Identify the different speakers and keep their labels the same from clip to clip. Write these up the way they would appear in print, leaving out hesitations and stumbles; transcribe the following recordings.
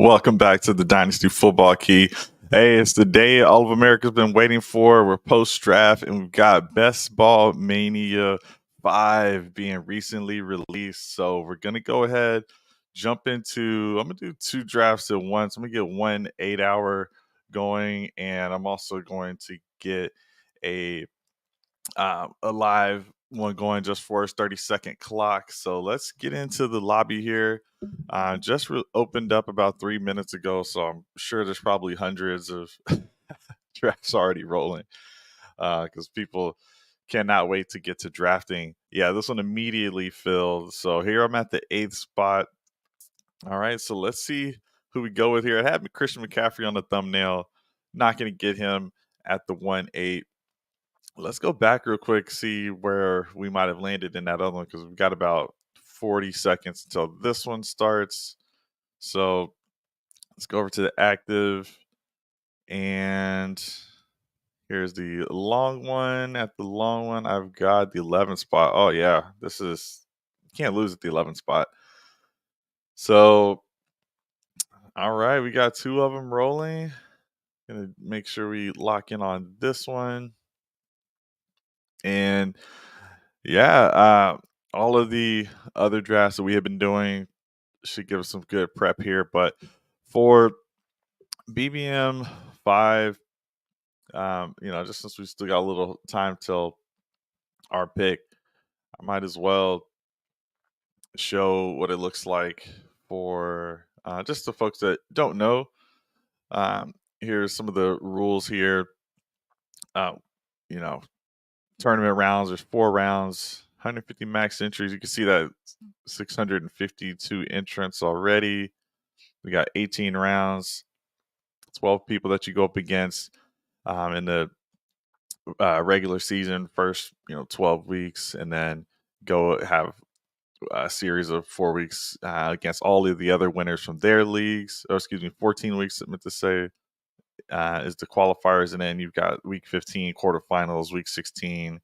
Speaker 1: Welcome back to the Dynasty Football Key. Hey, it's the day all of America's been waiting for. We're post-draft, and we've got Best Ball Mania 5 being recently released. So we're going to go ahead, jump into – I'm going to do 2 drafts at once. I'm going to get one 8-hour going, and I'm also going to get a live one going just for us, 30-second clock. So let's get into the lobby here. Just opened up about 3 minutes ago, so I'm sure there's probably hundreds of drafts already rolling because people cannot wait to get to drafting. Yeah, this one immediately filled. So here I'm at the 8th spot. All right, so let's see who we go with here. I had Christian McCaffrey on the thumbnail. Not going to get him at the 1-8. Let's go back real quick, see where we might have landed in that other one because we've got about 40 seconds until this one starts. So let's go over to the active. And here's the long one. At the long one, I've got the 11th spot. Oh, yeah. This is – can't lose at the 11th spot. So, all right. We got 2 of them rolling. Going to make sure we lock in on this one. And – yeah, all of the other drafts that we have been doing should give us some good prep here. But for BBM 5, just since we still got a little time till our pick, I might as well show what it looks like for just the folks that don't know. Here's some of the rules here. Tournament rounds, there's 4 rounds, 150 max entries. You can see that 652 entrants already. We got 18 rounds, 12 people that you go up against in the regular season, first 12 weeks, and then go have a series of 4 weeks against all of the other winners from their leagues. 14 weeks, I meant to say, is the qualifiers, and then you've got week 15 quarterfinals, week 16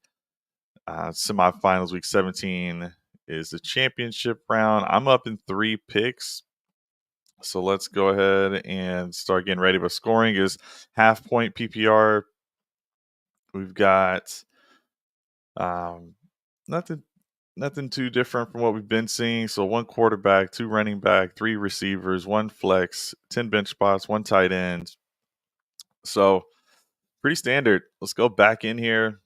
Speaker 1: semifinals, week 17 is the championship round. I'm up in 3 picks. So let's go ahead and start getting ready. But scoring is half point PPR. We've got nothing too different from what we've been seeing. So 1 quarterback, 2 running back, 3 receivers, 1 flex, 10 bench spots, 1 tight end. So pretty standard. Let's go back in here.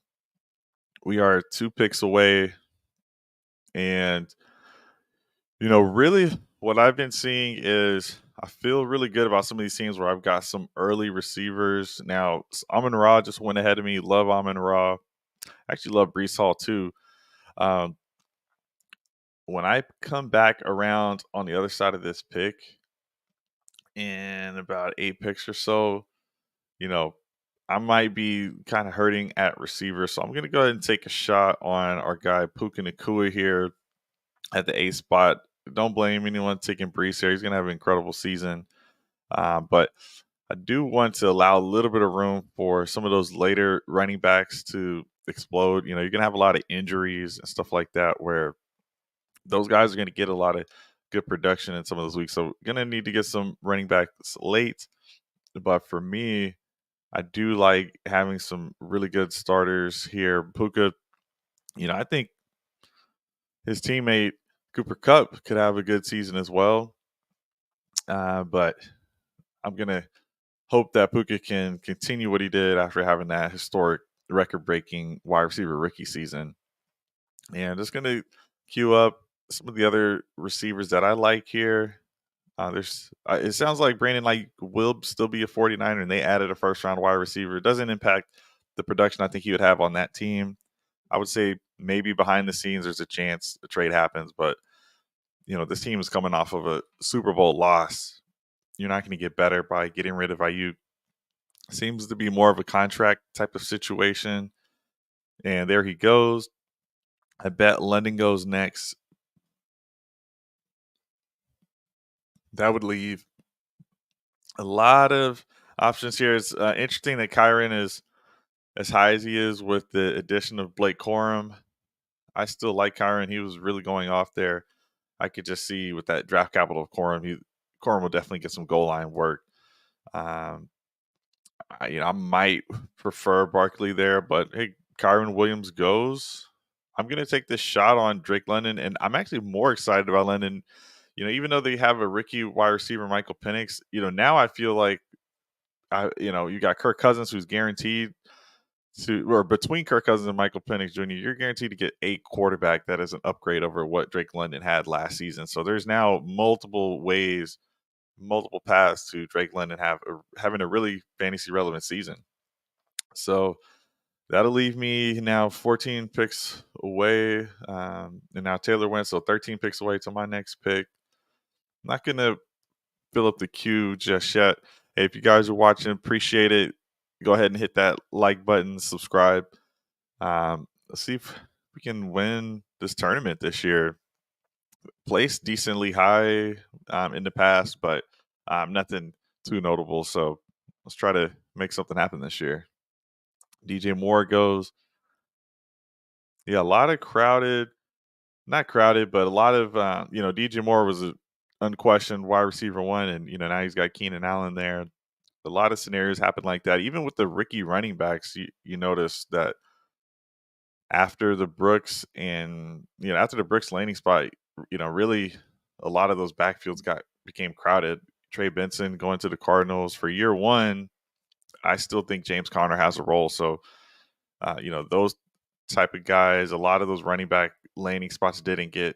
Speaker 1: We are 2 picks away. And, really what I've been seeing is I feel really good about some of these teams where I've got some early receivers. Now, Amon-Ra just went ahead of me. Love Amon-Ra. Actually love Breece Hall too. When I come back around on the other side of this pick in about 8 picks or so, I might be kind of hurting at receiver. So I'm going to go ahead and take a shot on our guy Puka Nacua here at the 8th spot. Don't blame anyone taking Breece here. He's going to have an incredible season. But I do want to allow a little bit of room for some of those later running backs to explode. You're going to have a lot of injuries and stuff like that where those guys are going to get a lot of good production in some of those weeks. So going to need to get some running backs late. But for me, I do like having some really good starters here. Puka, I think his teammate Cooper Kupp could have a good season as well. But I'm going to hope that Puka can continue what he did after having that historic record-breaking wide receiver rookie season. And just going to queue up some of the other receivers that I like here. It sounds like Brandon will still be a 49er, and they added a first-round wide receiver. It doesn't impact the production I think he would have on that team. I would say maybe behind the scenes there's a chance a trade happens, but this team is coming off of a Super Bowl loss. You're not going to get better by getting rid of Ayuk. Seems to be more of a contract type of situation. And there he goes. I bet London goes next. That would leave a lot of options here. It's interesting that Kyron is as high as he is with the addition of Blake Corum. I still like Kyron. He was really going off there. I could just see with that draft capital of Corum Corum will definitely get some goal line work. Um, I might prefer Barkley there, but hey, Kyron Williams goes. I'm going to take this shot on Drake London, and I'm actually more excited about London. Even though they have a rookie wide receiver, Michael Penix, now I feel like you got Kirk Cousins, who's guaranteed or between Kirk Cousins and Michael Penix Jr., you're guaranteed to get a quarterback that is an upgrade over what Drake London had last season. So there's now multiple ways, multiple paths to Drake London having a really fantasy relevant season. So that'll leave me now 14 picks away. And now Taylor went, so 13 picks away to my next pick. I'm not going to fill up the queue just yet. Hey, if you guys are watching, appreciate it. Go ahead and hit that like button, subscribe. Let's see if we can win this tournament this year. Placed decently high in the past, but nothing too notable. So let's try to make something happen this year. DJ Moore goes. Yeah, a lot of not crowded, but a lot of, DJ Moore was an unquestioned wide receiver one, and, now he's got Keenan Allen there. A lot of scenarios happen like that. Even with the rookie running backs, you notice that after the Brooks landing spot, really a lot of those backfields became crowded. Trey Benson going to the Cardinals for year one. I still think James Conner has a role. So, those type of guys, a lot of those running back landing spots didn't get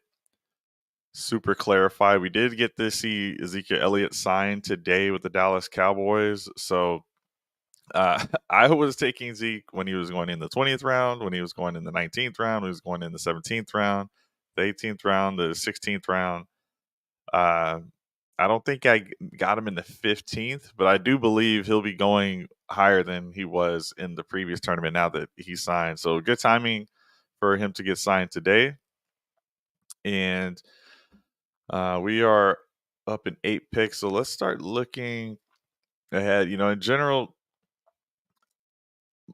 Speaker 1: super clarified. We did get to see Ezekiel Elliott signed today with the Dallas Cowboys. So I was taking Zeke when he was going in the 20th round, when he was going in the 19th round, when he was going in the 17th round, the 18th round, the 16th round. I don't think I got him in the 15th, but I do believe he'll be going higher than he was in the previous tournament now that he signed. So good timing for him to get signed today. And we are up in 8 picks. So let's start looking ahead. In general,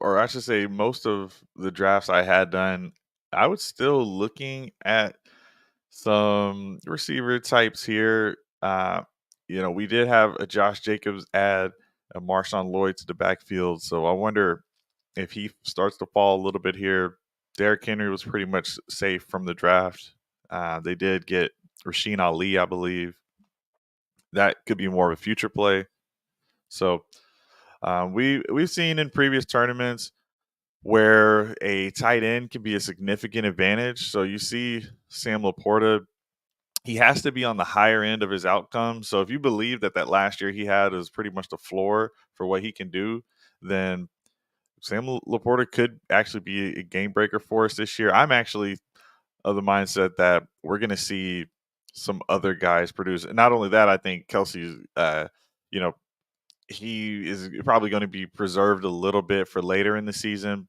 Speaker 1: or I should say most of the drafts I had done, I was still looking at some receiver types here. We did have a Josh Jacobs add a Marshawn Lloyd to the backfield. So I wonder if he starts to fall a little bit here. Derrick Henry was pretty much safe from the draft. They did get Rasheen Ali, I believe. That could be more of a future play. So we've seen in previous tournaments where a tight end can be a significant advantage. So you see Sam Laporta, he has to be on the higher end of his outcome. So if you believe that last year he had is pretty much the floor for what he can do, then Sam Laporta could actually be a game breaker for us this year. I'm actually of the mindset that we're going to see some other guys produce. And not only that, I think Kelsey's, he is probably going to be preserved a little bit for later in the season.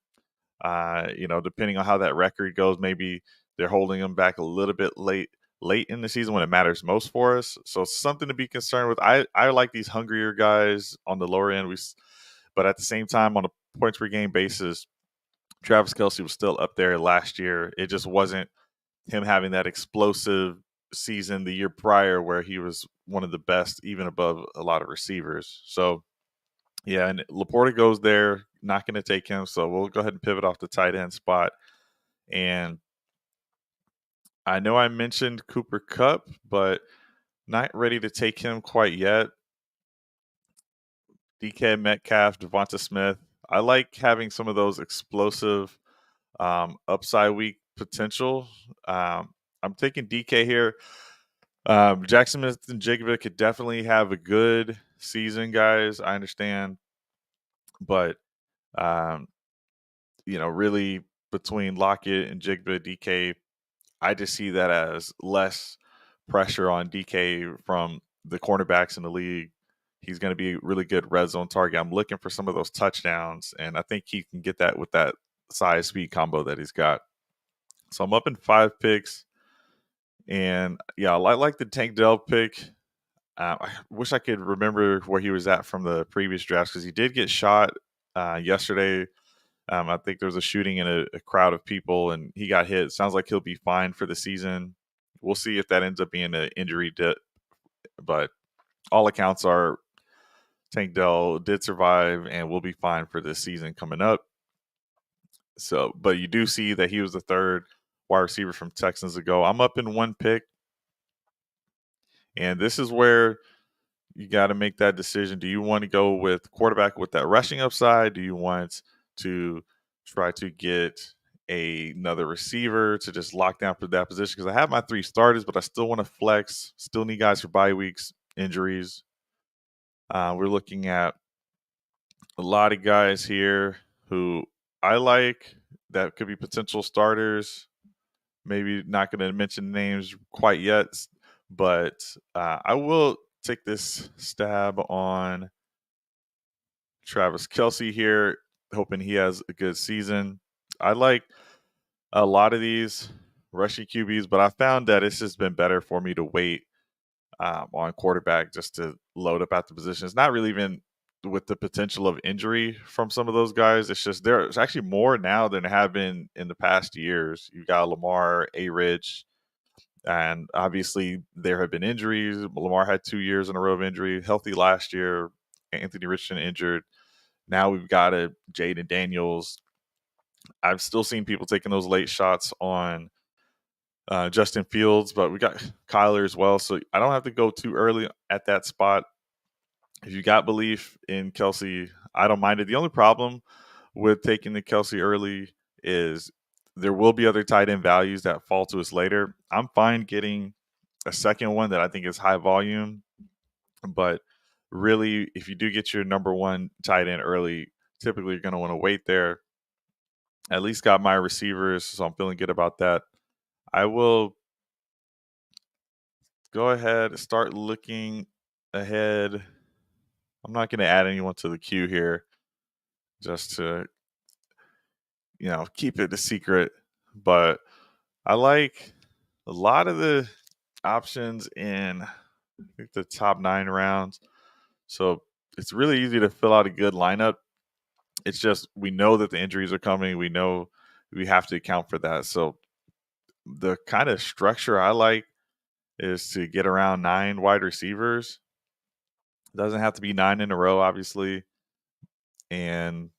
Speaker 1: Depending on how that record goes, maybe they're holding him back a little bit late in the season when it matters most for us. So something to be concerned with. I like these hungrier guys on the lower end. But at the same time, on a points per game basis, Travis Kelce was still up there last year. It just wasn't him having that explosive season the year prior where he was one of the best, even above a lot of receivers. So, yeah, and Laporta goes there, not going to take him. So we'll go ahead and pivot off the tight end spot. And I know I mentioned Cooper Kupp, but not ready to take him quite yet. DK Metcalf, Devonta Smith. I like having some of those explosive upside week potential. I'm taking DK here. Jackson Smith and Jacobs could definitely have a good season, guys. I understand. But, really between Lockett and Jigba, DK, I just see that as less pressure on DK from the cornerbacks in the league. He's going to be a really good red zone target. I'm looking for some of those touchdowns, and I think he can get that with that size speed combo that he's got. So I'm up in 5 picks, and yeah, I like the Tank Dell pick. I wish I could remember where he was at from the previous drafts because he did get shot yesterday. I think there was a shooting in a crowd of people, and he got hit. Sounds like he'll be fine for the season. We'll see if that ends up being an injury, but all accounts are Tank Dell did survive and will be fine for this season coming up. So, but you do see that he was the third wide receiver from Texans to go. I'm up in one pick, and this is where you got to make that decision. Do you want to go with quarterback with that rushing upside? Do you want to try to get another receiver to just lock down for that position? Because I have my 3 starters, but I still want to flex. Still need guys for bye weeks, injuries. We're looking at a lot of guys here who I like that could be potential starters. Maybe not going to mention names quite yet, but I will take this stab on Travis Kelce here, hoping he has a good season. I like a lot of these rushing QBs, but I found that it's just been better for me to wait on quarterback just to load up at the position. It's not really even with the potential of injury from some of those guys. It's just there's actually more now than there have been in the past years. You've got Lamar, A-Rich, and obviously there have been injuries. Lamar had 2 years in a row of injury, healthy last year. Anthony Richardson injured. Now we've got a Jaden Daniels. I've still seen people taking those late shots on Justin Fields, but we got Kyler as well. So I don't have to go too early at that spot. If you got belief in Kelce, I don't mind it. The only problem with taking the Kelce early is there will be other tight end values that fall to us later. I'm fine getting a second one that I think is high volume, but really, if you do get your number one tight end early, typically you're going to want to wait there. At least got my receivers, so I'm feeling good about that. I will go ahead and start looking ahead. I'm not going to add anyone to the queue here just to, keep it a secret. But I like a lot of the options in I think the top 9 rounds. So it's really easy to fill out a good lineup. It's just we know that the injuries are coming. We know we have to account for that. So the kind of structure I like is to get around 9 wide receivers. It doesn't have to be 9 in a row, obviously. And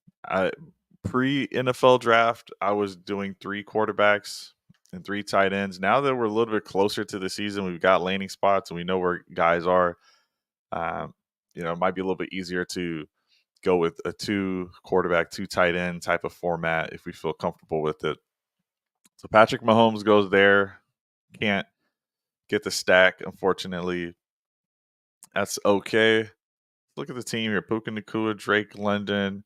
Speaker 1: pre NFL draft, I was doing 3 quarterbacks and 3 tight ends. Now that we're a little bit closer to the season, we've got landing spots and we know where guys are. It might be a little bit easier to go with a 2 quarterback, 2 tight end type of format if we feel comfortable with it. So Patrick Mahomes goes there. Can't get the stack, unfortunately. That's okay. Look at the team here: Puka Nacua, Drake London,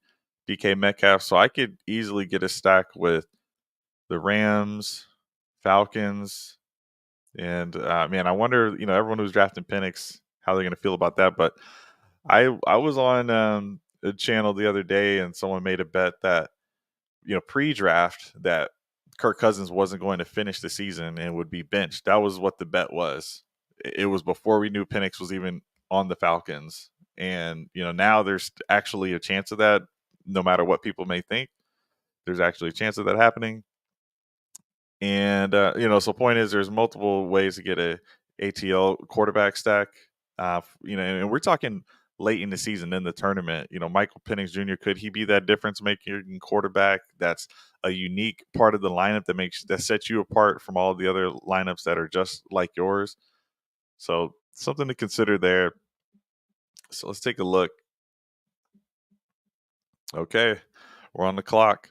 Speaker 1: DK Metcalf. So I could easily get a stack with the Rams, Falcons, and man, I wonder, everyone who's drafting Penix, how they're going to feel about that. But I was on a channel the other day, and someone made a bet that pre-draft that Kirk Cousins wasn't going to finish the season and would be benched. That was what the bet was. It was before we knew Penix was even on the Falcons. And, now there's actually a chance of that, no matter what people may think. There's actually a chance of that happening. And, so point is there's multiple ways to get a ATL quarterback stack. And we're talking late in the season in the tournament. Michael Penix Jr., could he be that difference making quarterback that's a unique part of the lineup that sets you apart from all the other lineups that are just like yours? So something to consider there. So let's take a look. Okay, we're on the clock.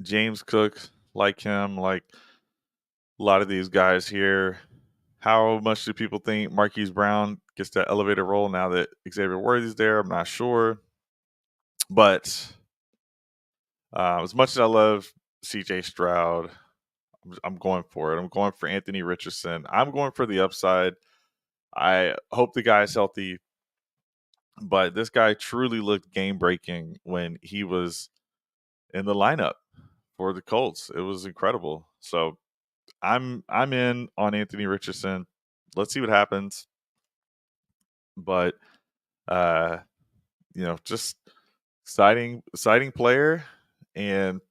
Speaker 1: James Cook, like him, like a lot of these guys here. How much do people think Marquise Brown gets that elevated role now that Xavier Worthy's there? I'm not sure. But as much as I love CJ Stroud, I'm going for it. I'm going for Anthony Richardson. I'm going for the upside. I hope the guy's healthy. But this guy truly looked game-breaking when he was in the lineup for the Colts. It was incredible. So I'm in on Anthony Richardson. Let's see what happens. But just exciting player, and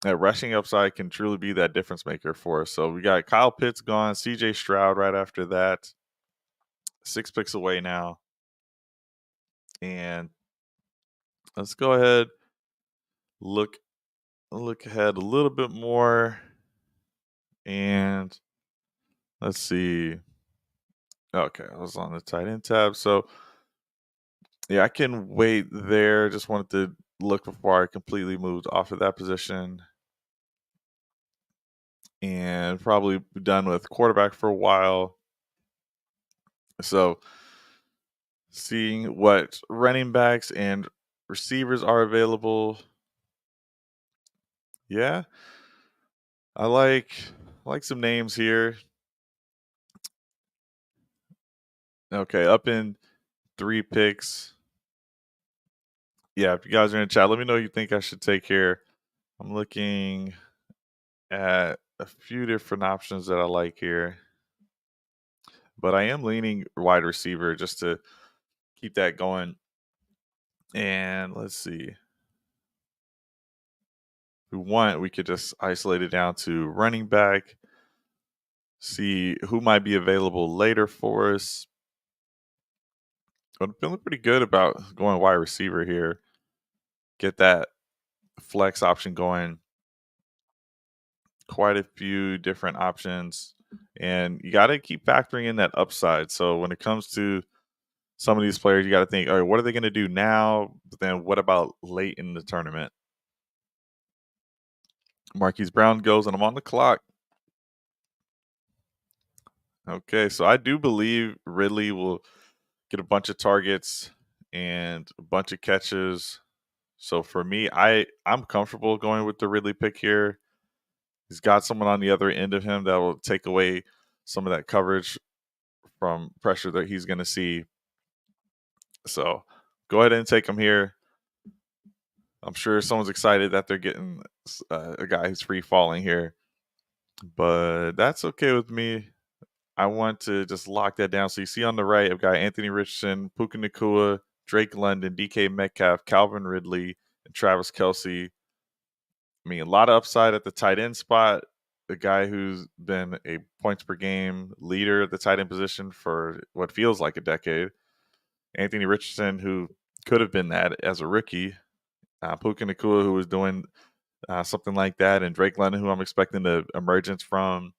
Speaker 1: that rushing upside can truly be that difference maker for us. So we got Kyle Pitts gone, CJ Stroud right after that. 6 picks away now. And let's go ahead, look ahead a little bit more. And let's see. Okay, I was on the tight end tab. So yeah, I can wait there. Just wanted to look before I completely moved off of that position. And probably be done with quarterback for a while. So seeing what running backs and receivers are available. Yeah, I like some names here. Okay, up in 3 picks. Yeah, if you guys are in chat, let me know who you think I should take here. I'm looking at a few different options that I like here, but I am leaning wide receiver just to keep that going. And let's see. If we want, we could just isolate it down to running back, see who might be available later for us. But I'm feeling pretty good about going wide receiver here. Get that flex option going. Quite a few different options. And you got to keep factoring in that upside. So when it comes to some of these players, you got to think, all right, what are they going to do now? But then what about late in the tournament? Marquise Brown goes, and I'm on the clock. Okay, so I do believe Ridley will get a bunch of targets and a bunch of catches. So for me, I'm comfortable going with the Ridley pick here. He's got someone on the other end of him that will take away some of that coverage from pressure that he's going to see. So go ahead and take him here. I'm sure someone's excited that they're getting a guy who's free falling here, but that's okay with me. I want to just lock that down. So you see on the right, I've got Anthony Richardson, Puka Nacua, Drake London, DK Metcalf, Calvin Ridley, and Travis Kelce. I mean, a lot of upside at the tight end spot. The guy who's been a points per game leader at the tight end position for what feels like a decade. Anthony Richardson, who could have been that as a rookie. Puka Nacua, who was doing something like that. And Drake London, who I'm expecting the emergence from.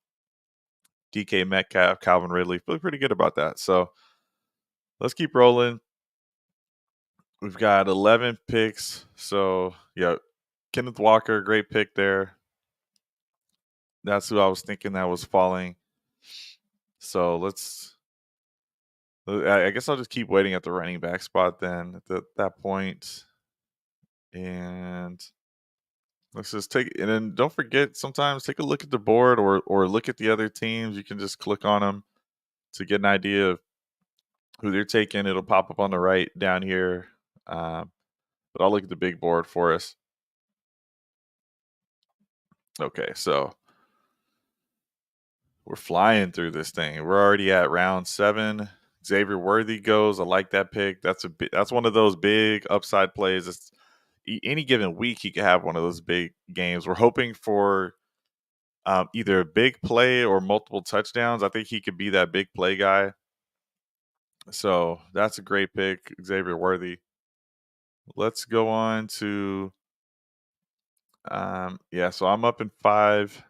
Speaker 1: DK Metcalf, Calvin Ridley. Feel pretty good about that. So let's keep rolling. We've got 11 picks. So, yeah, Kenneth Walker, great pick there. That's who I was thinking that was falling. So I guess I'll just keep waiting at the running back spot then at that point. And let's just and then don't forget, sometimes take a look at the board or look at the other teams. You can just click on them to get an idea of who they're taking. It'll pop up on the right down here. But I'll look at the big board for us. Okay, so we're flying through this thing. We're already at round 7. Xavier Worthy goes. I like that pick. That's one of those big upside plays. It's, any given week, he could have one of those big games. We're hoping for either a big play or multiple touchdowns. I think he could be that big play guy. So that's a great pick, Xavier Worthy. Let's go on to so I'm up in 5.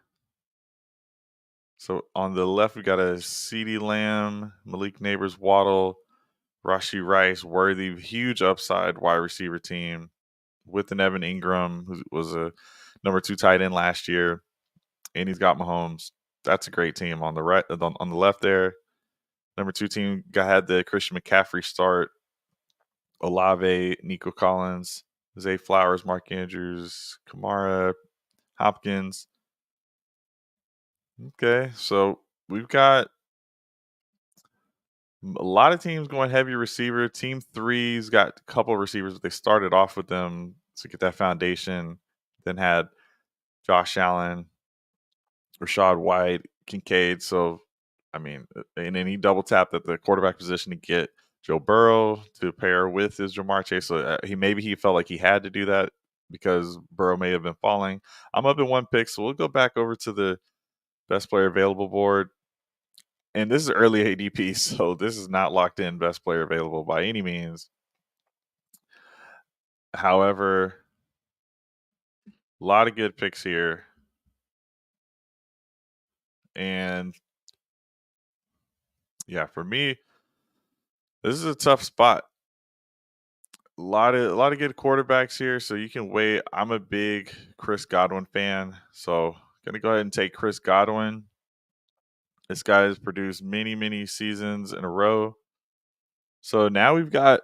Speaker 1: So on the left, we got a CeeDee Lamb, Malik Neighbors, Waddle, Rashee Rice, Worthy, huge upside wide receiver team with an Evan Ingram, who was a number 2 tight end last year, and he's got Mahomes. That's a great team. On the right, on the left there, number 2 team had the Christian McCaffrey start, Olave, Nico Collins, Zay Flowers, Mark Andrews, Kamara, Hopkins. Okay, so we've got a lot of teams going heavy receiver. Team 3's got a couple of receivers, but they started off with them to get that foundation. Then had Josh Allen, Rashad White, Kincaid. So, I mean, and then he double tapped at the quarterback position to get Joe Burrow to pair with his Jamar Chase. So he felt like he had to do that because Burrow may have been falling. I'm up in 1 pick, so we'll go back over to the best player available board. and this is early ADP, so this is not locked in best player available by any means. However, a lot of good picks here. And yeah, for me, this is a tough spot. A lot of good quarterbacks here, so you can wait. I'm a big Chris Godwin fan, so gonna go ahead and take Chris Godwin. This guy has produced many seasons in a row. So now we've got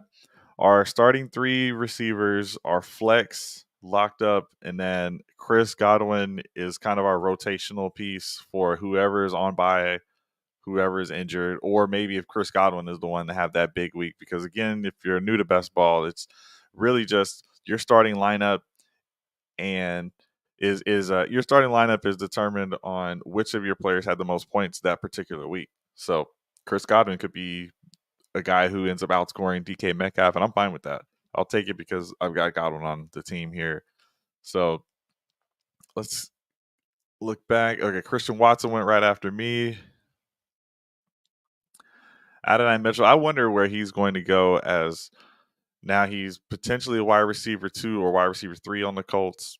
Speaker 1: our starting three receivers, our flex locked up, and then Chris Godwin is kind of our rotational piece for whoever is on bye, whoever is injured, or maybe if Chris Godwin is the one to have that big week. Because again, if you're new to best ball, it's really just your starting lineup and your starting lineup is determined on which of your players had the most points that particular week. So Chris Godwin could be a guy who ends up outscoring DK Metcalf, and I'm fine with that. I'll take it because I've got Godwin on the team here. So let's look back. Okay, Christian Watson went right after me. Adonai Mitchell, I wonder where he's going to go, as now he's potentially a wide receiver 2 or wide receiver 3 on the Colts.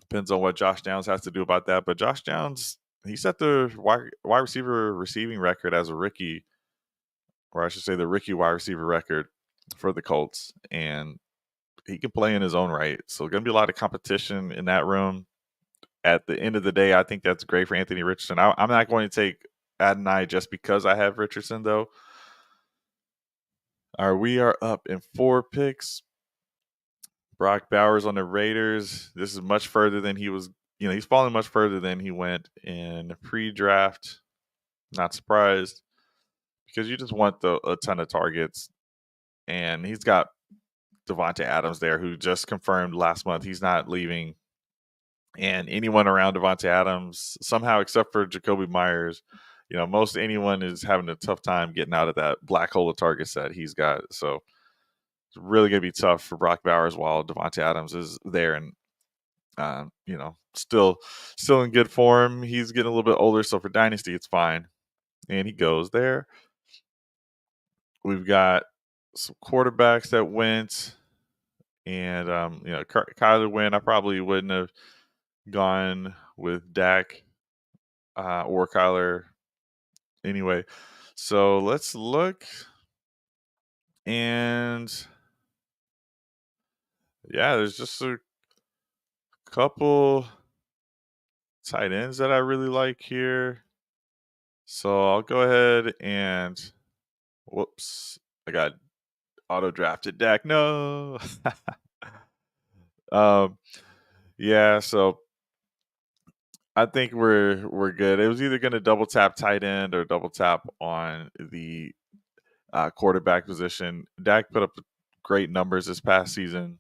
Speaker 1: Depends on what Josh Downs has to do about that. But Josh Downs, he set the wide receiver receiving record as a rookie, or I should say the rookie wide receiver record for the Colts. And he can play in his own right. So going to be a lot of competition in that room. At the end of the day, I think that's great for Anthony Richardson. I'm not going to take Adonai just because I have Richardson, though. All right, we are up in 4 picks. Brock Bowers on the Raiders. This is much further than he was. He's fallen much further than he went in pre-draft. Not surprised, because you just want a ton of targets. And he's got Devontae Adams there, who just confirmed last month he's not leaving. And anyone around Devontae Adams, somehow, except for Jacoby Myers, most anyone is having a tough time getting out of that black hole of targets that he's got. So it's really going to be tough for Brock Bowers while Devontae Adams is there and, still in good form. He's getting a little bit older, so for Dynasty, it's fine. And he goes there. We've got some quarterbacks that went, and, Kyler went. I probably wouldn't have gone with Dak or Kyler anyway. So let's look. And yeah, there's just a couple tight ends that I really like here. So I'll go ahead and whoops, I got auto drafted Dak. No. um yeah, so I think we're good. It was either going to double tap tight end or double tap on the quarterback position. Dak put up great numbers this past season,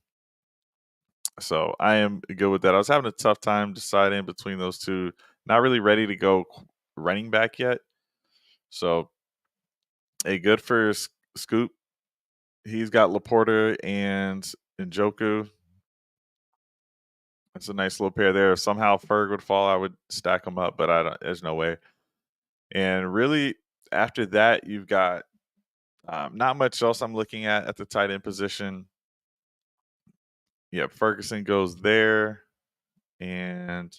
Speaker 1: so I am good with that. I was having a tough time deciding between those two. Not really ready to go running back yet. So, good for Scoop. He's got Laporta and Njoku. It's a nice little pair there. If somehow Ferg would fall, I would stack them up, but there's no way. And really, after that, you've got not much else I'm looking at the tight end position. Yep, Ferguson goes there. And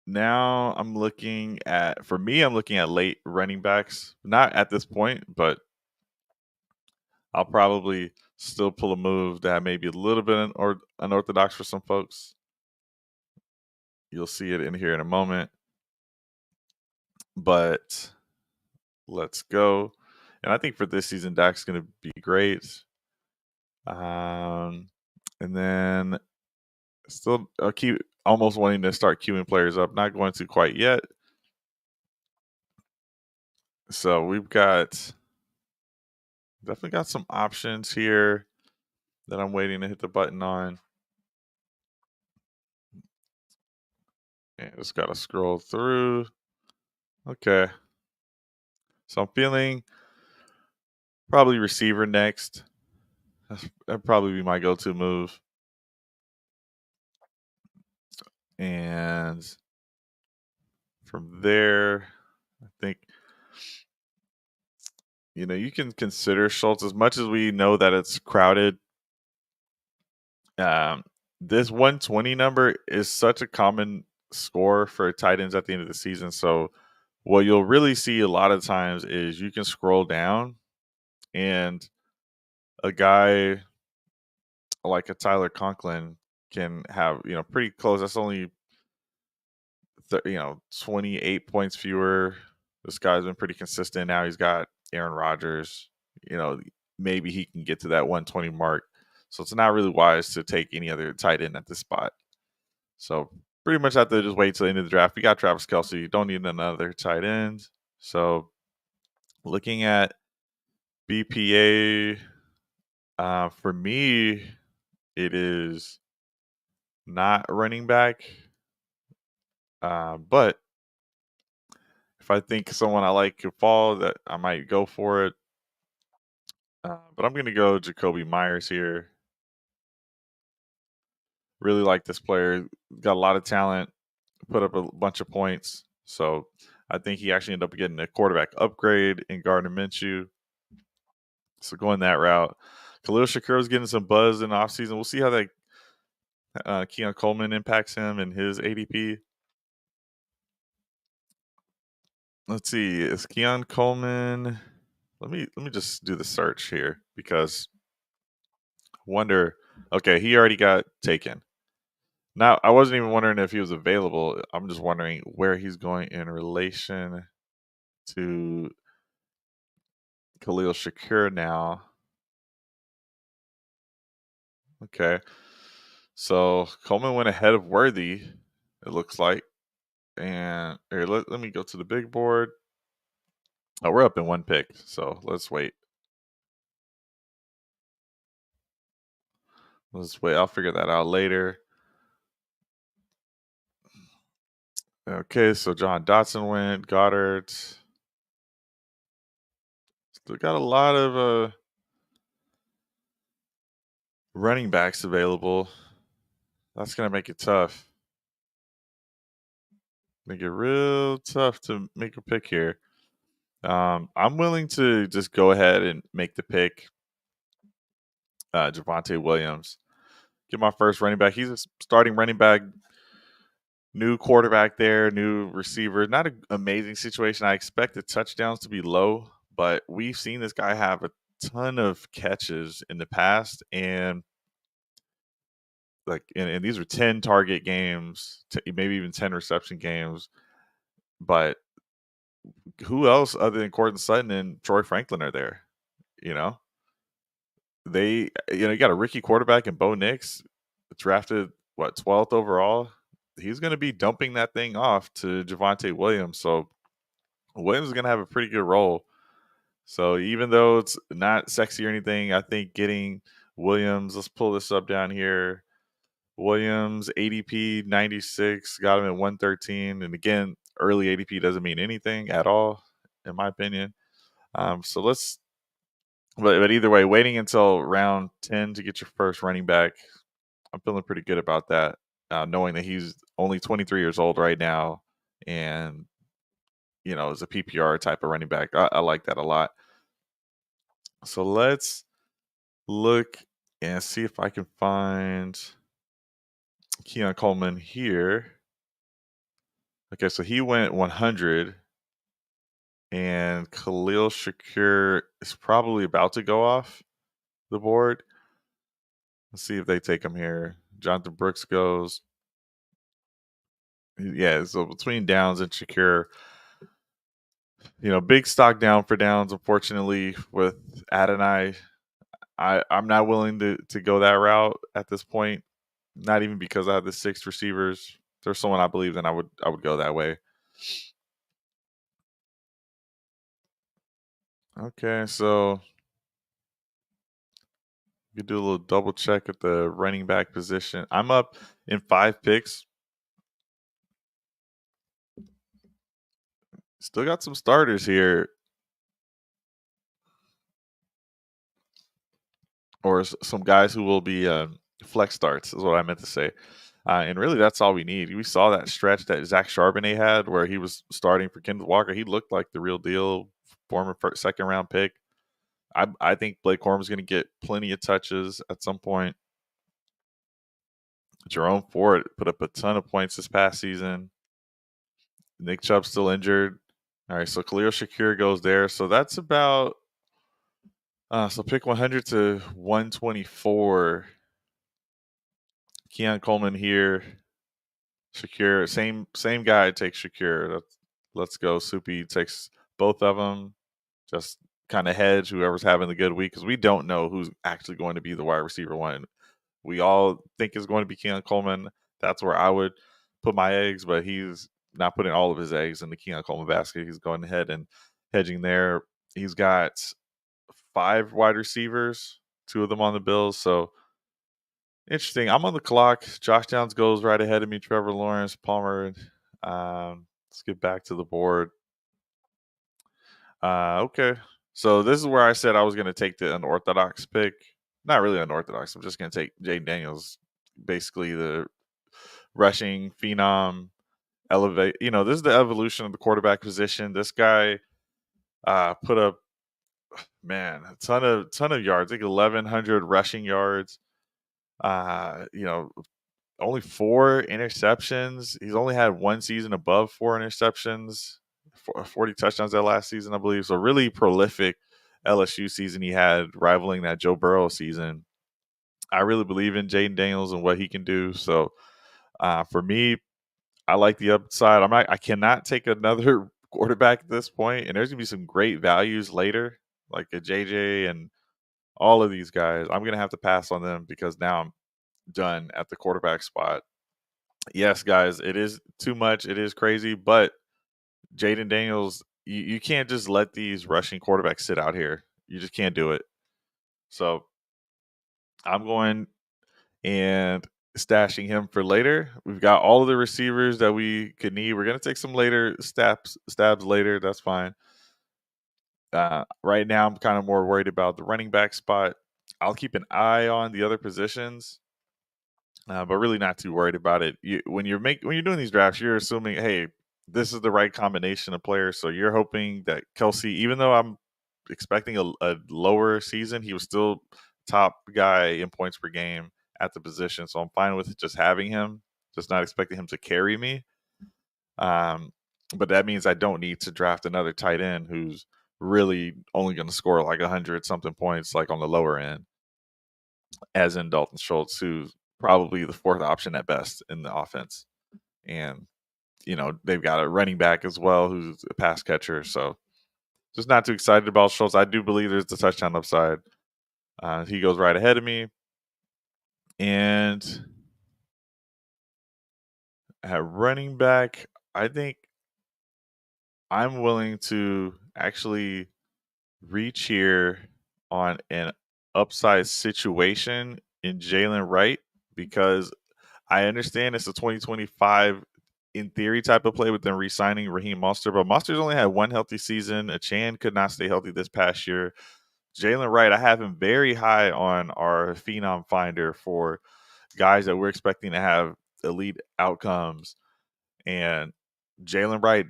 Speaker 1: now I'm looking at late running backs. Not at this point, but I'll probably still pull a move that may be a little bit unorthodox for some folks. You'll see it in here in a moment. But let's go. And I think for this season, Dak's going to be great. And then still, I'll keep almost wanting to start queuing players up. Not going to quite yet. So we've definitely got some options here that I'm waiting to hit the button on. And just got to scroll through. Okay. So I'm feeling probably receiver next. That'd probably be my go-to move. And from there, I You can consider Schultz as much as we know that it's crowded. Um, this 120 number is such a common score for tight ends at the end of the season. So what you'll really see a lot of times is you can scroll down and a guy like a Tyler Conklin can have, pretty close. That's only 28 points fewer. This guy's been pretty consistent. Now he's got Aaron Rodgers. You know, maybe he can get to that 120 mark. So it's not really wise to take any other tight end at this spot. So pretty much have to just wait till the end of the draft. We got Travis Kelce. You don't need another tight end. So looking at BPA, for me, it is not running back. But if I think someone I like could fall, that I might go for it. But I'm going to go Jacoby Myers here. Really like this player. Got a lot of talent. Put up a bunch of points. So I think he actually ended up getting a quarterback upgrade in Gardner Minshew. So going that route. Khalil Shakir is getting some buzz in the offseason. We'll see how that Keon Coleman impacts him and his ADP. Let's see. Is Keon Coleman? Let me just do the search here because wonder. Okay, he already got taken. Now I wasn't even wondering if he was available. I'm just wondering where he's going in relation to Khalil Shakir now. Okay. So Coleman went ahead of Worthy, it looks like. And here, let me go to the big board. Oh, we're up in one pick, so let's wait. Let's wait. I'll figure that out later. Okay, so John Dotson went, Goddard. Still got a lot of running backs available. That's gonna make it tough. Make it real tough to make a pick here. I'm willing to just go ahead and make the pick. Javonte Williams. Get my first running back. He's a starting running back. New quarterback there, new receiver. Not an amazing situation. I expect the touchdowns to be low, but we've seen this guy have a ton of catches in the past, and and these are 10 target games, maybe even 10 reception games. But who else other than Courtland Sutton and Troy Franklin are there? You know, you got a rookie quarterback in Bo Nix, drafted 12th overall. He's going to be dumping that thing off to Javonte Williams. So Williams is going to have a pretty good role. So even though it's not sexy or anything, I think getting Williams, let's pull this up down here. Williams, ADP 96, got him at 113. And again, early ADP doesn't mean anything at all, in my opinion. But either way, waiting until round 10 to get your first running back, I'm feeling pretty good about that, knowing that he's only 23 years old right now and, is a PPR type of running back. I like that a lot. So let's look and see if I can find Keon Coleman here. Okay, so he went 100, and Khalil Shakir is probably about to go off the board. Let's see if they take him here. Jonathan Brooks goes. Yeah, so between Downs and Shakir, big stock down for Downs, unfortunately, with Adonai. I'm not willing to go that route at this point. Not even because I have the 6 receivers. If there's someone I believe in, I would go that way. Okay, so you do a little double check at the running back position. I'm up in 5 picks. Still got some starters here. Or some guys who will be flex starts is what I meant to say. And really, that's all we need. We saw that stretch that Zach Charbonnet had where he was starting for Kendall Walker. He looked like the real deal, former second-round pick. I think Blake Corum's going to get plenty of touches at some point. Jerome Ford put up a ton of points this past season. Nick Chubb's still injured. All right, so Khalil Shakir goes there. So that's about so pick 100 to 124. Keon Coleman here. Shakir, same guy takes Shakir. Let's go. Soupy takes both of them. Just kind of hedge whoever's having the good week because we don't know who's actually going to be the wide receiver one. We all think is going to be Keon Coleman. That's where I would put my eggs, but he's not putting all of his eggs in the Keon Coleman basket. He's going ahead and hedging there. He's got 5 wide receivers, 2 of them on the Bills. So interesting. I'm on the clock. Josh Downs goes right ahead of me. Trevor Lawrence, Palmer. Let's get back to the board. Okay. So this is where I said I was going to take the unorthodox pick. Not really unorthodox. I'm just going to take Jaden Daniels, basically the rushing phenom. Elevate. This is the evolution of the quarterback position. This guy put up, man, a ton of yards. I think 1,100 rushing yards. Only 4 interceptions. He's only had one season above 4 interceptions, 40 touchdowns that last season, I believe. So really prolific LSU season he had, rivaling that Joe Burrow season. I really believe in Jaden Daniels and what he can do. So for me, I like the upside. I cannot take another quarterback at this point, and there's gonna be some great values later, like a JJ and all of these guys. I'm gonna have to pass on them because now I'm done at the quarterback spot. Yes, guys, it is too much. It is crazy, but Jaden Daniels, you can't just let these rushing quarterbacks sit out here. You just can't do it. So I'm going and stashing him for later. We've got all of the receivers that we could need. We're going to take some later stabs later. That's fine. Right now, I'm kind of more worried about the running back spot. I'll keep an eye on the other positions. But really not too worried about it. When you're doing these drafts, you're assuming, hey, this is the right combination of players. So you're hoping that Kelsey, even though I'm expecting a lower season, he was still top guy in points per game at the position. So I'm fine with just having him, just not expecting him to carry me. But that means I don't need to draft another tight end who's really only going to score like 100 something points, like on the lower end, as in Dalton Schultz, who's probably the 4th option at best in the offense. And, they've got a running back as well who's a pass catcher. So just not too excited about Schultz. I do believe there's the touchdown upside. He goes right ahead of me. And at running back, I think I'm willing to actually reach here on an upside situation in Jalen Wright because I understand it's a 2025 in theory type of play with them re-signing Raheem Mostert, but Mostert's only had one healthy season. Achan could not stay healthy this past year. Jalen Wright, I have him very high on our phenom finder for guys that we're expecting to have elite outcomes. And Jalen Wright,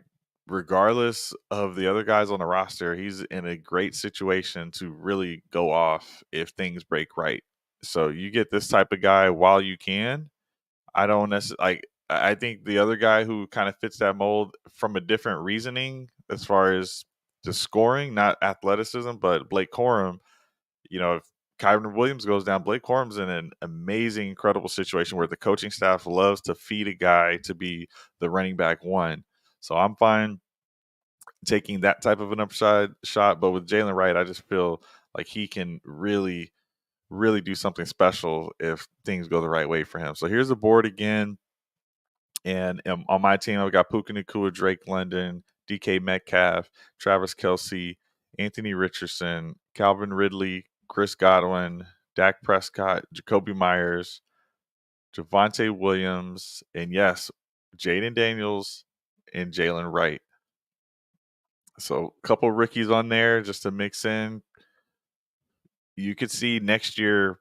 Speaker 1: regardless of the other guys on the roster, he's in a great situation to really go off if things break right. So you get this type of guy while you can. I don't necessarily like. I think the other guy who kind of fits that mold from a different reasoning as far as the scoring, not athleticism, but Blake Corum. If Kyron Williams goes down, Blake Corum's in an amazing, incredible situation where the coaching staff loves to feed a guy to be the running back one. So I'm fine taking that type of an upside shot. But with Jalen Wright, I just feel like he can really, really do something special if things go the right way for him. So here's the board again. And on my team, I've got Puka Nacua, Drake London, DK Metcalf, Travis Kelce, Anthony Richardson, Calvin Ridley, Chris Godwin, Dak Prescott, Jacoby Myers, Javonte Williams, and yes, Jaden Daniels and Jalen Wright. So a couple rookies on there just to mix in. You could see next year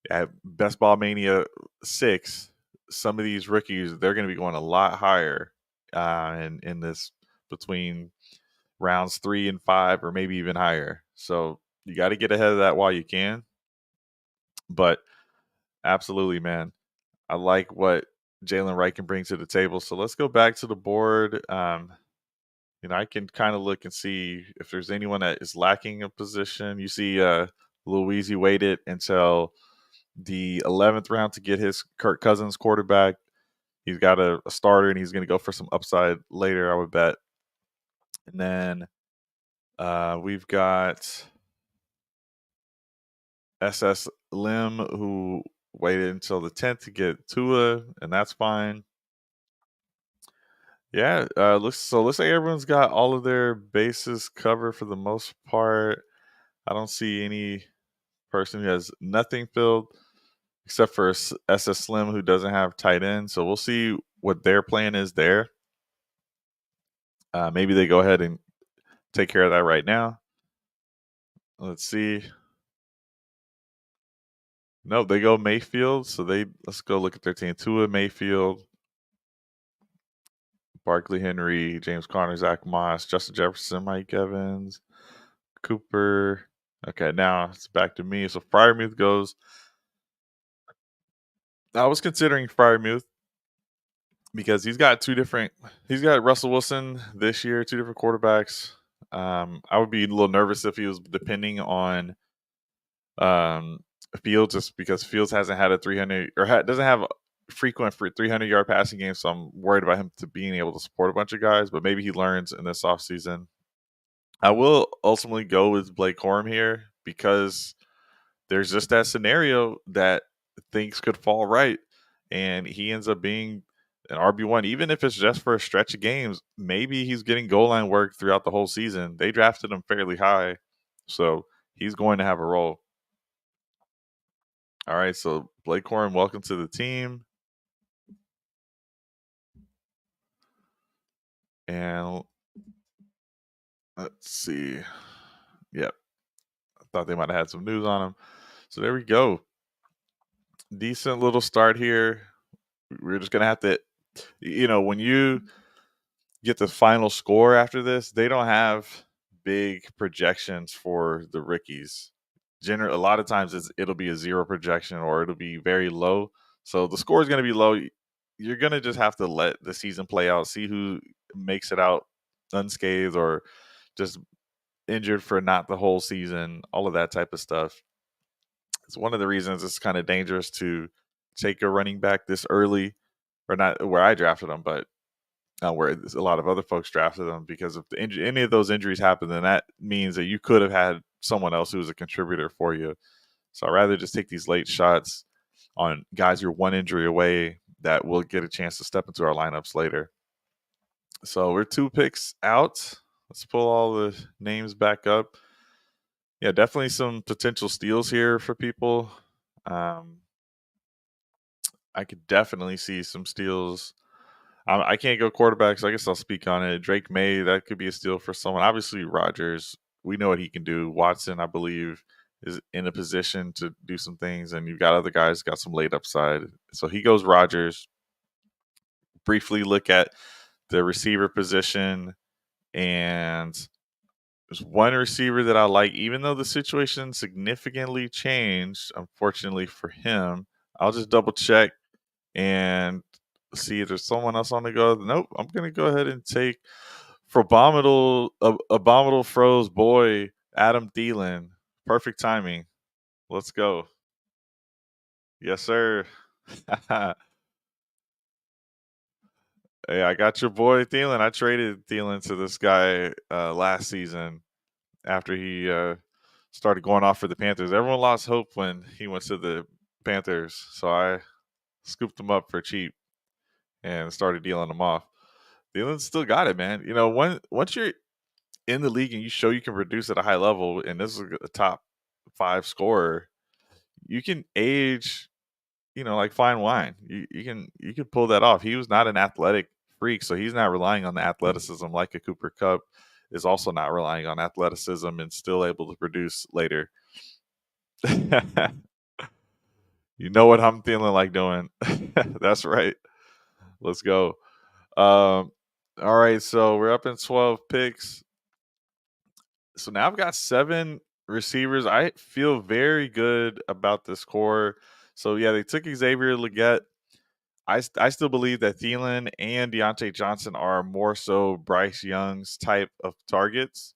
Speaker 1: at Best Ball Mania 6, some of these rookies, they're going to be going a lot higher in this between rounds 3 and 5 or maybe even higher. So You got to get ahead of that while you can. But absolutely, man. I like what Jalen Wright can bring to the table. So let's go back to the board. I can kind of look and see if there's anyone that is lacking a position. You see, Louisi waited until the 11th round to get his Kirk Cousins quarterback. He's got a starter, and he's going to go for some upside later, I would bet. And then we've got SS Lim, who waited until the 10th to get Tua, and that's fine. Yeah, looks like everyone's got all of their bases covered for the most part. I don't see any person who has nothing filled except for SS Slim, who doesn't have tight end. So we'll see what their plan is there. Maybe they go ahead and take care of that right now. Let's see. No, they go Mayfield. So let's go look at their team. Tua, Mayfield, Barkley, Henry, James Conner, Zach Moss, Justin Jefferson, Mike Evans, Cooper. Okay, now it's back to me. So Fryermuth goes. I was considering Fryermuth because he's got Russell Wilson this year, two different quarterbacks. I would be a little nervous if he was depending on Fields, just because Fields hasn't had a 300 or doesn't have frequent 300-yard passing game, so I'm worried about him to being able to support a bunch of guys. But maybe he learns in this offseason. I will ultimately go with Blake Corum here because there's just that scenario that things could fall right, and he ends up being an RB1, even if it's just for a stretch of games. Maybe he's getting goal line work throughout the whole season. They drafted him fairly high, so he's going to have a role. All right, so Blake Corum, welcome to the team. And let's see. Yep. I thought they might have had some news on him. So there we go. Decent little start here. We're just going to have to, when you get the final score after this, they don't have big projections for the rookies. A lot of times it'll be a zero projection or it'll be very low. So the score is going to be low. You're going to just have to let the season play out, see who makes it out unscathed or just injured for not the whole season, all of that type of stuff. It's one of the reasons it's kind of dangerous to take a running back this early, or not where I drafted them, but where a lot of other folks drafted them, because if any of those injuries happen, then that means that you could have had someone else who was a contributor for you. So I'd rather just take these late shots on guys who are one injury away that will get a chance to step into our lineups later. So we're 2 picks out. Let's pull all the names back up. Yeah, definitely some potential steals here for people. I could definitely see some steals. I can't go quarterbacks. I guess I'll speak on it. Drake May, that could be a steal for someone. Obviously, Rodgers, we know what he can do. Watson, I believe, is in a position to do some things, and you've got other guys got some late upside. So he goes Rodgers. Briefly look at the receiver position, and there's one receiver that I like, even though the situation significantly changed, unfortunately for him. I'll just double check and see if there's someone else on the go. Nope, I'm going to go ahead and take Abominable Froze boy, Adam Thielen. Perfect timing. Let's go. Yes, sir. Hey, I got your boy Thielen. I traded Thielen to this guy last season after he started going off for the Panthers. Everyone lost hope when he went to the Panthers, so I scooped him up for cheap and started dealing him off. Thielen still got it, man. Once you're in the league and you show you can produce at a high level, and this is a top 5 scorer, you can age, like fine wine. You can pull that off. He was not an athletic freak, so he's not relying on the athleticism like a Cooper Kupp is also not relying on athleticism and still able to produce later. You know what I'm feeling like doing. That's right. Let's go. All right, so we're up in 12 picks. So now I've got 7 receivers, I feel very good about this core. So yeah, they took Xavier Legette. I still believe that Thielen and Deontay Johnson are more so Bryce Young's type of targets,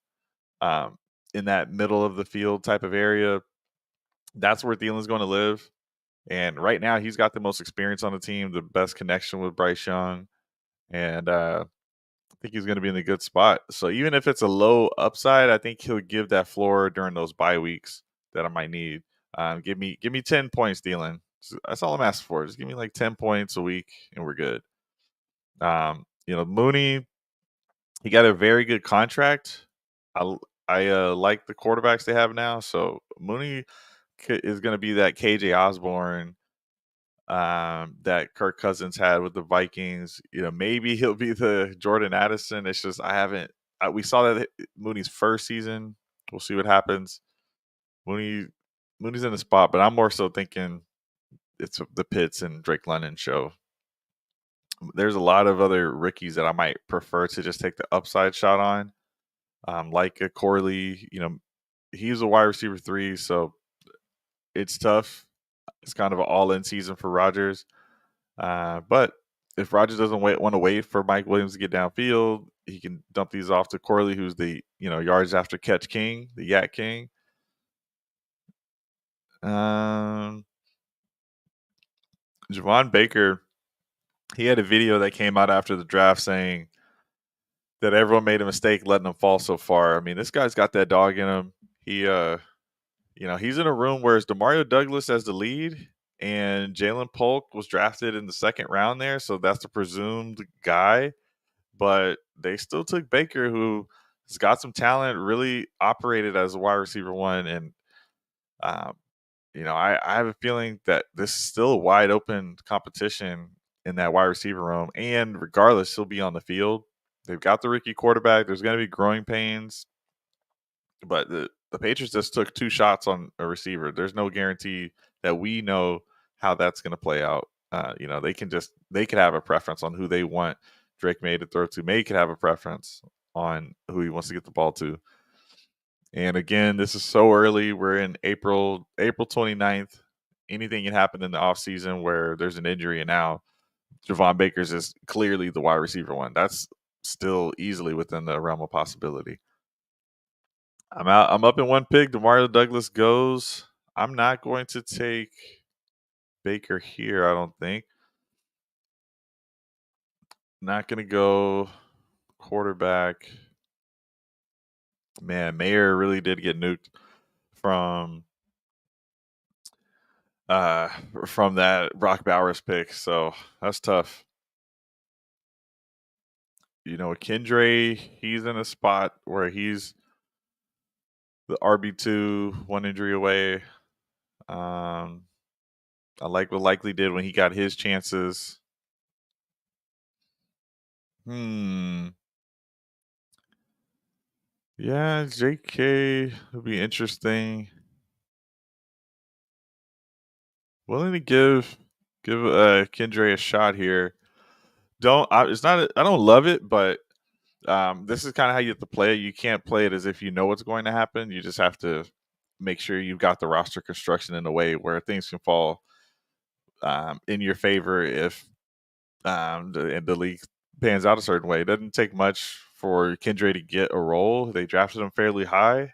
Speaker 1: um, in that middle of the field type of area. That's where Thielen's going to live. And right now, he's got the most experience on the team, the best connection with Bryce Young, and I think he's going to be in a good spot. So even if it's a low upside, I think he'll give that floor during those bye weeks that I might need. Give me 10 points, Thielen. That's all I'm asking for. Just give me like 10 points a week, and we're good. Mooney, he got a very good contract. I like the quarterbacks they have now. So Mooney is going to be that KJ Osborne, that Kirk Cousins had with the Vikings. Maybe he'll be the Jordan Addison. It's just I haven't. We saw that Mooney's first season. We'll see what happens. Mooney, Mooney's in the spot, but I'm more so thinking it's the Pitts and Drake London show. There's a lot of other rookies that I might prefer to just take the upside shot on, like a Corley. He's a wide receiver 3, so it's tough. It's kind of an all-in season for Rodgers. But if Rodgers doesn't want to wait for Mike Williams to get downfield, he can dump these off to Corley, who's the yards after catch king, the Yak King. Javon Baker, he had a video that came out after the draft saying that everyone made a mistake letting him fall so far. I mean, this guy's got that dog in him. He's in a room where it's Demario Douglas as the lead, and Jalen Polk was drafted in the second round there, so that's the presumed guy. But they still took Baker, who has got some talent, really operated as a wide receiver 1, and I have a feeling that this is still a wide open competition in that wide receiver room, and regardless, he'll be on the field. They've got the rookie quarterback. There's going to be growing pains, but the Patriots just took 2 shots on a receiver. There's no guarantee that we know how that's going to play out. They could have a preference on who they want Drake May to throw to. May could have a preference on who he wants to get the ball to. And again, this is so early. We're in April 29th. Anything can happen in the offseason where there's an injury, and now Javon Baker's is clearly the wide receiver 1. That's still easily within the realm of possibility. I'm out. I'm up in 1 pick. Demario Douglas goes. I'm not going to take Baker here, I don't think. Not going to go quarterback. Man, Mayer really did get nuked from that Brock Bowers pick, so that's tough. Kendre, he's in a spot where he's the RB2, 1 injury away. I like what Likely did when he got his chances. Yeah, JK would be interesting. Willing to give Kendre a shot here. I don't love it, but this is kind of how you have to play it. You can't play it as if you know what's going to happen. You just have to make sure you've got the roster construction in a way where things can fall in your favor if the league pans out a certain way. It doesn't take much for Kendre to get a role. They drafted him fairly high.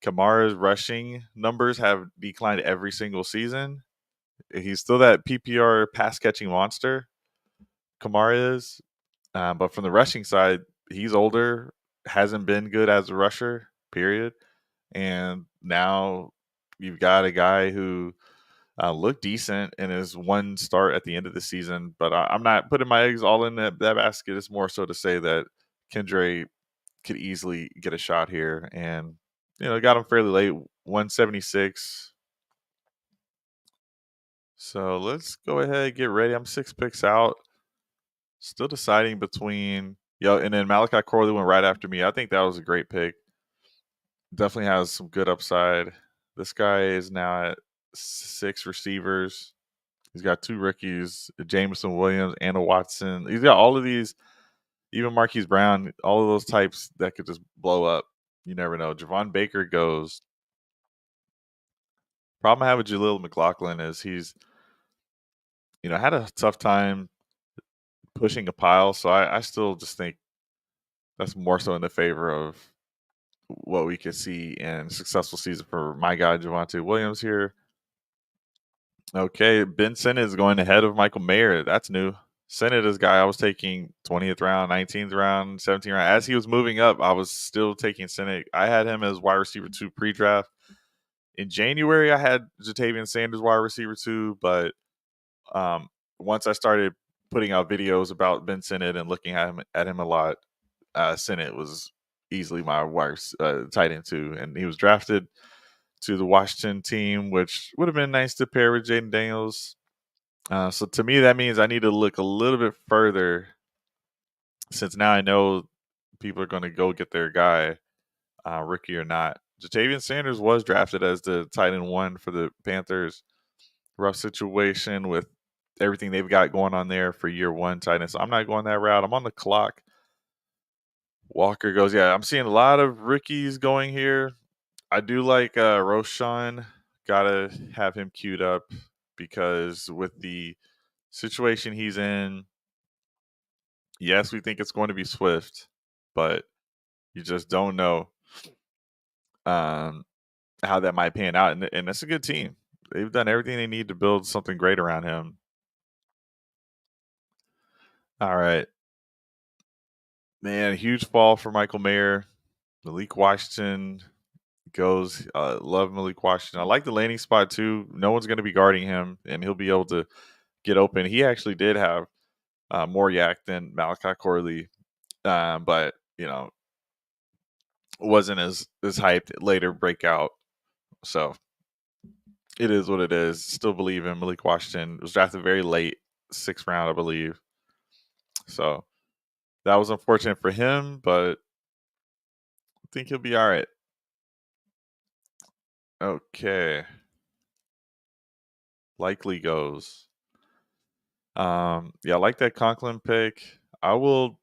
Speaker 1: Kamara's rushing numbers have declined every single season. He's still that PPR pass catching monster. Kamara is, but from the rushing side, he's older, hasn't been good as a rusher. Period. And now you've got a guy who looked decent in his 1 start at the end of the season. But I'm not putting my eggs all in that basket. It's more so to say that Kendre could easily get a shot here, and got him fairly late, 176. So let's go ahead and get ready. I'm 6 picks out. Still deciding between and then Malachi Corley went right after me. I think that was a great pick. Definitely has some good upside. This guy is now at 6 receivers. He's got 2 rookies, Jameson Williams, Anna Watson. He's got all of these, even Marquise Brown, all of those types that could just blow up. You never know. Javon Baker goes. Problem I have with Jaleel McLaughlin is he's had a tough time pushing a pile. So I still just think that's more so in the favor of what we could see in a successful season for my guy Javonte Williams here. Okay, Ben Sinnott is going ahead of Michael Mayer. That's new. Sinnott is a guy I was taking 20th round, 19th round, 17th round. As he was moving up, I was still taking Sinnott. I had him as wide receiver 2 pre-draft. In January, I had Jatavian Sanders wide receiver 2, but um, once I started putting out videos about Ben Sinnott and looking at him a lot, Sinnott was easily my tight end 2, and he was drafted to the Washington team, which would have been nice to pair with Jaden Daniels. So to me, that means I need to look a little bit further, since now I know people are going to go get their guy, rookie or not. Jatavian Sanders was drafted as the tight end 1 for the Panthers. Rough situation with everything they've got going on there for year 1 tight end. So I'm not going that route. I'm on the clock. Walker goes, yeah, I'm seeing a lot of rookies going here. I do like Roshan. Gotta have him queued up, because with the situation he's in, yes, we think it's going to be Swift, but you just don't know how that might pan out. And that's a good team. They've done everything they need to build something great around him. All right. Man, huge fall for Michael Mayer. Malik Washington goes. Love Malik Washington. I like the landing spot too. No one's going to be guarding him, and he'll be able to get open. He actually did have more yak than Malachi Corley, but wasn't as hyped later breakout. So it is what it is. Still believe in Malik Washington. Was drafted very late, 6th round, I believe. So that was unfortunate for him, but I think he'll be all right. Okay. Likely goes. Yeah, I like that Conklin pick. I will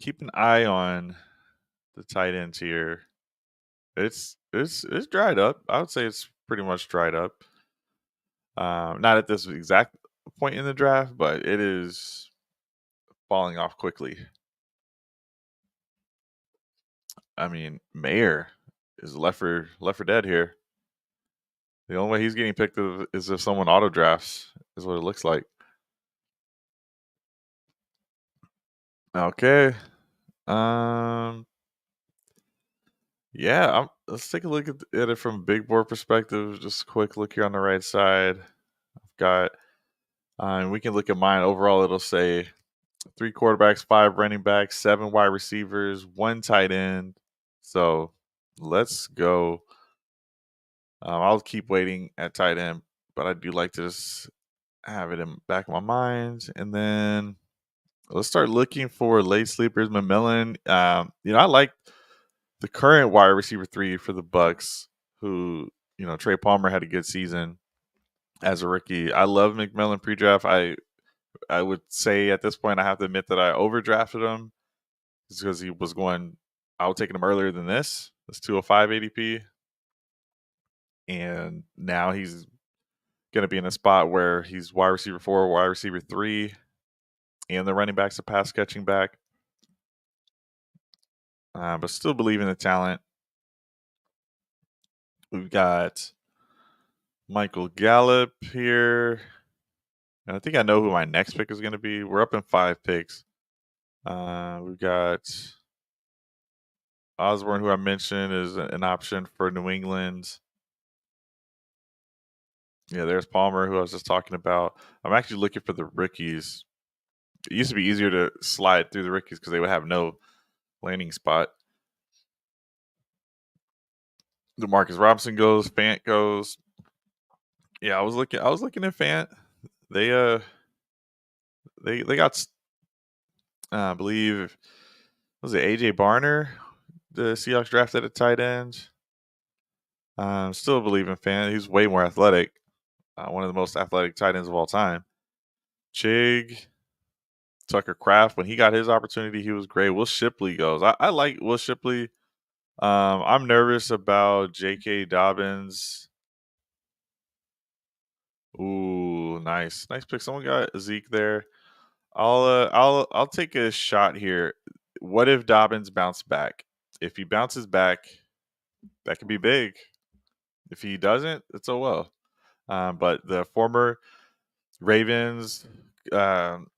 Speaker 1: keep an eye on the tight ends here. It's dried up. I would say it's pretty much dried up. Not at this exact point in the draft, but it is falling off quickly. I mean, Mayer is left for dead here. The only way he's getting picked is if someone auto drafts, is what it looks like. Okay. Yeah, let's take a look at it from a big board perspective. Just a quick look here on the right side. I've got, we can look at mine. Overall, it'll say 3 quarterbacks, 5 running backs, 7 wide receivers, 1 tight end. So let's go. I'll keep waiting at tight end, but I do like to just have it in the back of my mind. And then let's start looking for late sleepers. McMillan, I like the current wide receiver 3 for the Bucks, who, Trey Palmer had a good season as a rookie. I love McMillan pre-draft. I would say at this point I have to admit that I overdrafted him, just because I would take him earlier than this. It's 205 ADP. And now he's going to be in a spot where he's wide receiver 4, wide receiver 3, and the running back's a pass catching back. But still believe in the talent. We've got Michael Gallup here. And I think I know who my next pick is going to be. We're up in 5 picks. We've got Osborne, who I mentioned is an option for New England. Yeah, there's Palmer, who I was just talking about. I'm actually looking for the rookies. It used to be easier to slide through the rookies because they would have no landing spot. DeMarcus Robinson goes, Fant goes. Yeah, I was looking at Fant. They got, I believe, was it AJ Barner, the Seahawks drafted at tight end. Still believe in Fant. He's way more athletic. One of the most athletic tight ends of all time. Chig, Tucker Kraft, when he got his opportunity, he was great. Will Shipley goes. I like Will Shipley. I'm nervous about J.K. Dobbins. Ooh, nice pick. Someone got Zeke there. I'll take a shot here. What if Dobbins bounced back? If he bounces back, that could be big. If he doesn't, it's oh well. But the former Ravens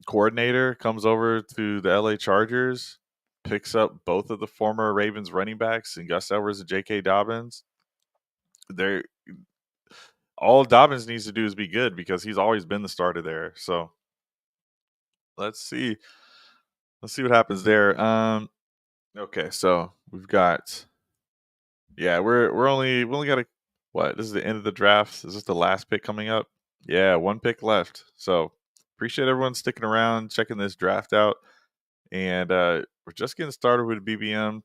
Speaker 1: coordinator comes over to the LA Chargers, picks up both of the former Ravens running backs and Gus Edwards and J.K. Dobbins. They're all Dobbins needs to do is be good because he's always been the starter there. So let's see. Let's see what happens there. Okay, so we've got we only got a what? This is the end of the draft. Is this the last pick coming up? Yeah, one pick left. So appreciate everyone sticking around, checking this draft out. And we're just getting started with BBM.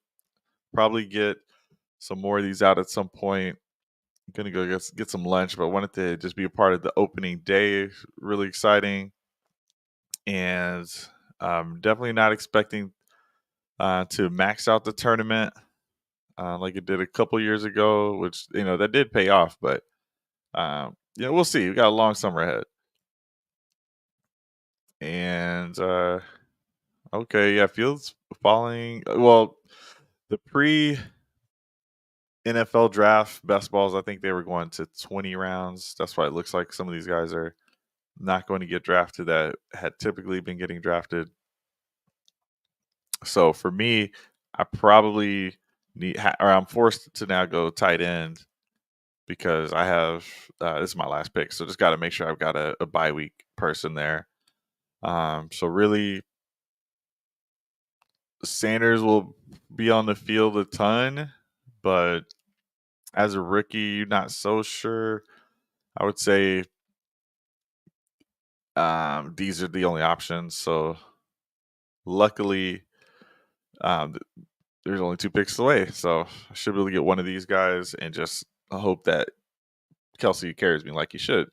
Speaker 1: Probably get some more of these out at some point. Gonna go get some lunch, but wanted to just be a part of the opening day. Really exciting, and definitely not expecting to max out the tournament like it did a couple years ago, which that did pay off. But we'll see. We got a long summer ahead, and okay, yeah, Fields falling. Well, the pre NFL draft best balls, I think they were going to 20 rounds. That's why it looks like some of these guys are not going to get drafted that had typically been getting drafted. So for me, I probably or I'm forced to now go tight end because I have this is my last pick. So just got to make sure I've got a bye week person there. So really, Sanders will be on the field a ton, but as a rookie, not so sure. I would say these are the only options. So luckily, um, there's only two picks away. So I should be able to get one of these guys and just hope that Kelsey carries me like he should.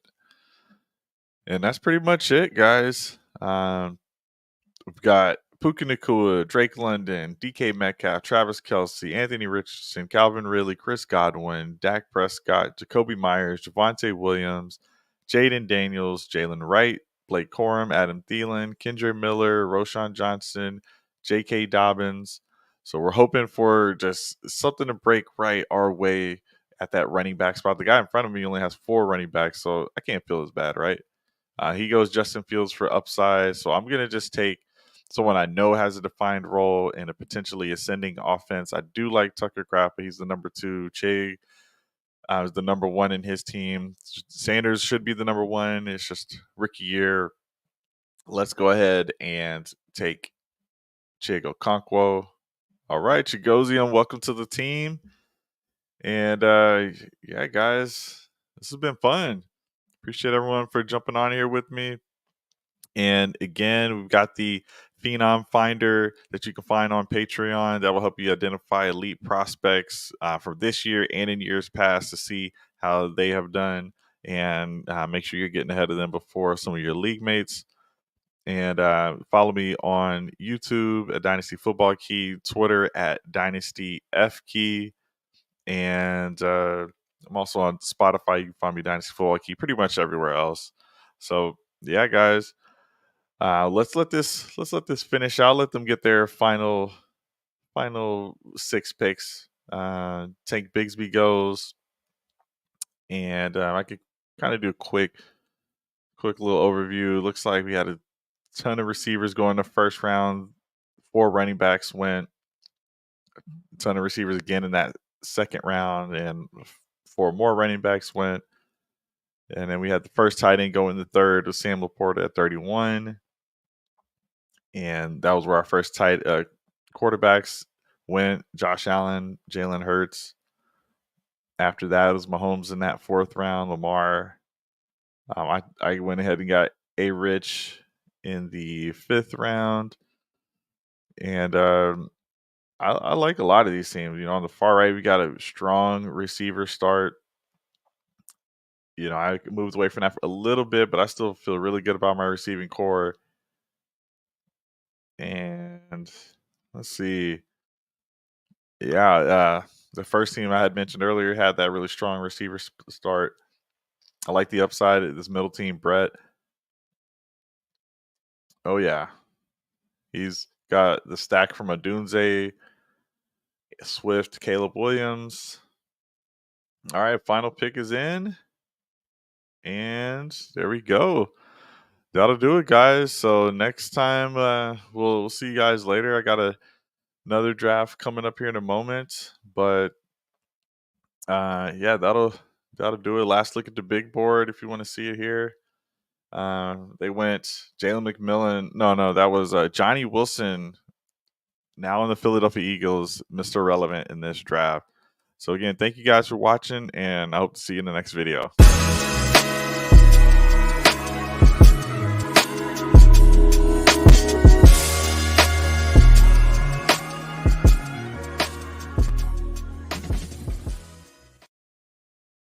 Speaker 1: And that's pretty much it, guys. We've got Puka Nakua, Drake London, DK Metcalf, Travis Kelsey, Anthony Richardson, Calvin Ridley, Chris Godwin, Dak Prescott, Jacoby Myers, Javonte Williams, Jaden Daniels, Jalen Wright, Blake Corum, Adam Thielen, Kendra Miller, Roshan Johnson, J.K. Dobbins. So we're hoping for just something to break right our way at that running back spot. The guy in front of me only has 4 running backs, so I can't feel as bad, right? He goes Justin Fields for upside. So I'm going to just take someone I know has a defined role in a potentially ascending offense. I do like Tucker Kraft, but he's the number 2. Che is the number 1 in his team. Sanders should be the number 1. It's just rookie year. Let's go ahead and take Chigo Okonkwo. All right, Chigozian, welcome to the team. And yeah, guys, this has been fun. Appreciate everyone for jumping on here with me. And again, we've got the Phenom Finder that you can find on Patreon that will help you identify elite prospects for this year and in years past to see how they have done and make sure you're getting ahead of them before some of your league mates. And follow me on YouTube at Dynasty Football Key, Twitter at Dynasty F Key, and I'm also on Spotify. You can find me Dynasty Football Key pretty much everywhere else. So yeah, guys. Let's let this finish out. Let them get their final 6 picks. Tank Bigsby goes, and I could kind of do a quick little overview. Looks like we had a ton of receivers going the first round. 4 running backs went. A ton of receivers again in that second round, and 4 more running backs went. And then we had the first tight end go in the third with Sam Laporta at 31. And that was where our first tight quarterbacks went. Josh Allen, Jalen Hurts. After that, it was Mahomes in that 4th round. Lamar. I went ahead and got A. Rich in the 5th round. And I like a lot of these teams. On the far right, we got a strong receiver start. I moved away from that for a little bit, but I still feel really good about my receiving core. And let's see. Yeah, the first team I had mentioned earlier had that really strong receiver start. I like the upside of this middle team, Brett. Oh yeah, he's got the stack from Adunze, Swift, Caleb Williams. All right, final pick is in, and there we go. That'll do it, guys. So next time, we'll see you guys later. I got another draft coming up here in a moment, but yeah, that'll do it. Last look at the big board if you want to see it here. They went Jalen McMillan. No, that was Johnny Wilson. Now in the Philadelphia Eagles, Mr. Relevant in this draft. So again, thank you guys for watching, and I hope to see you in the next video.